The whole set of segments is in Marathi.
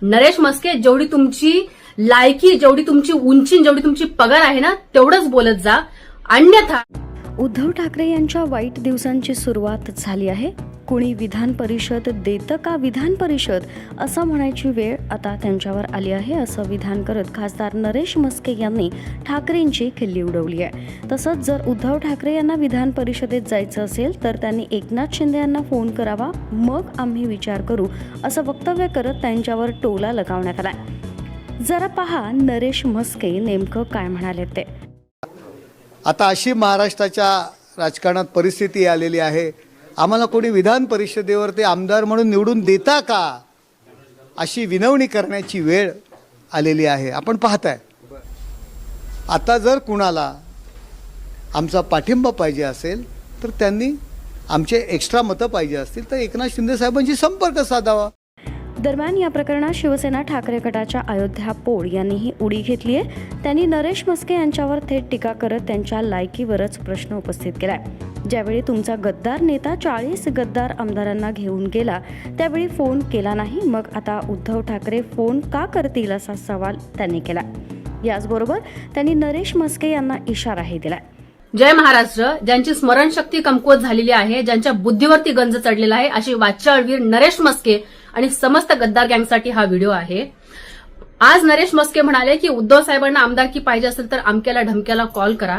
नरेश म्हस्के, जेवढी तुमची लायकी, जेवढी तुमची उंची, जेवढी तुमची पगार आहे ना, तेवढंच बोलत जा. अन्यथा उद्धव ठाकरे यांच्या वाईट दिवसांची सुरुवात झाली आहे. कुणी विधान परिषद देतं का विधान परिषद असं म्हणायची वेळ आता त्यांच्यावर आली आहे, असं विधान करत खासदार नरेश म्हस्के यांनी ठाकरेंची खिल्ली उडवली आहे. तसंच जर उद्धव ठाकरे यांना विधान परिषदेत जायचं असेल तर त्यांनी एकनाथ शिंदे यांना फोन करावा, मग आम्ही विचार करू, असं वक्तव्य करत त्यांच्यावर टोला लगावण्यात आला. जरा पहा नरेश म्हस्के नेमकं काय म्हणाले ते. आता अशी महाराष्ट्राच्या राजकारणात परिस्थिती आलेली आहे, आम्हाला कोणी विधान परिषदेवर ते आमदार म्हणून निवडून देता का अशी विनवणी करण्याची वेळ आलेली आहे. आपण पाहताय, आता जर कुणाला आमचा पाठिंबा पाहिजे असेल तर त्यांनी आमचे एक्स्ट्रा मतं पाहिजे असतील तर एकनाथ शिंदे साहेबांशी संपर्क साधावा. दरम्यान या प्रकरणात शिवसेना ठाकरे गटाच्या अयोध्या पोळ यांनीही उडी घेतली आहे. त्यांनी नरेश म्हस्के यांच्यावर थेट टीका करत त्यांच्या लायकीवरच प्रश्न उपस्थित केलाय. ज्यावेळी तुमचा गद्दार नेता 40 गद्दार आमदारांना घेऊन गेला त्यावेळी फोन केला नाही, मग आता उद्धव ठाकरे फोन का करतील असा सवाल त्यांनी केला. याचबरोबर त्यांनी नरेश म्हस्के यांना इशाराही दिलाय. जय महाराष्ट्र. ज्यांची स्मरणशक्ती कमकुवत झालेली आहे, ज्यांच्या बुद्धीवरती गंज चढलेला आहे, अशी वाचाळवीर नरेश म्हस्के आणि समस्त गद्दार गँगसाठी हा व्हिडिओ आहे. आज नरेश म्हस्के म्हणाले की उद्धव साहेबांना आमदारकी पाहिजे असेल तर अमक्याला ढमक्याला कॉल करा.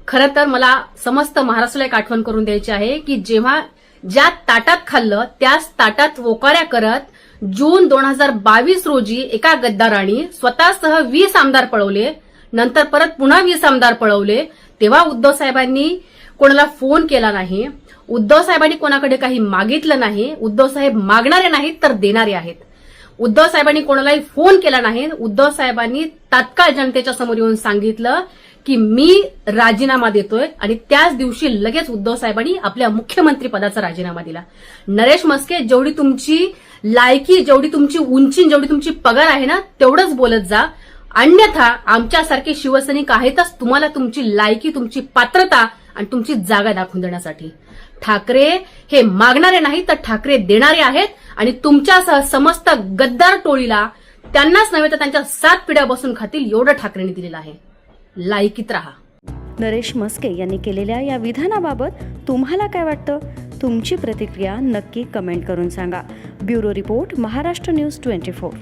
खरं तर मला समस्त महाराष्ट्राला एक आठवण करून द्यायची आहे की जेव्हा ज्या ताटात खाल्लं त्याच ताटात वोकाऱ्या करत जून 2022 रोजी एका गद्दाराने स्वतःसह 20 आमदार पळवले, नंतर परत पुन्हा 20 आमदार पळवले. तेव्हा उद्धव साहेबांनी कोणाला फोन केला नाही, उद्धव साहेबांनी कोणाकडे काही मागितलं नाही. उद्धव साहेब मागणारे नाहीत तर देणारे आहेत. उद्धव साहेबांनी कोणालाही फोन केला नाही. उद्धव साहेबांनी तात्काळ जनतेच्या समोर येऊन सांगितलं की मी राजीनामा देतोय आणि त्याच दिवशी लगेच उद्धव साहेबांनी आपल्या मुख्यमंत्री पदाचा राजीनामा दिला. नरेश म्हस्के, जेवढी तुमची लायकी, जेवढी तुमची उंची, जेवढी तुमची पगार आहे ना, तेवढंच बोलत जा. अन्यथा आमच्यासारखे शिवसैनिक आहेतच तुम्हाला तुमची लायकी, तुमची पात्रता आणि तुमची जागा दाखवून देण्यासाठी. ठाकरे हे मागणारे नाही तर ठाकरे देणारे आहेत आणि तुमच्यासह समस्त गद्दार टोळीला त्यांनाच नव्हे तर त्यांच्या 7 पिढ्या बसून खातील एवढं ठाकरेंनी दिलेलं आहे. लायकीत राहा. नरेश म्हस्के यांनी केलेल्या या विधानाबाबत तुम्हाला काय वाटतं? तुमची प्रतिक्रिया नक्की कमेंट करून सांगा. Bureau report, Maharashtra news 24.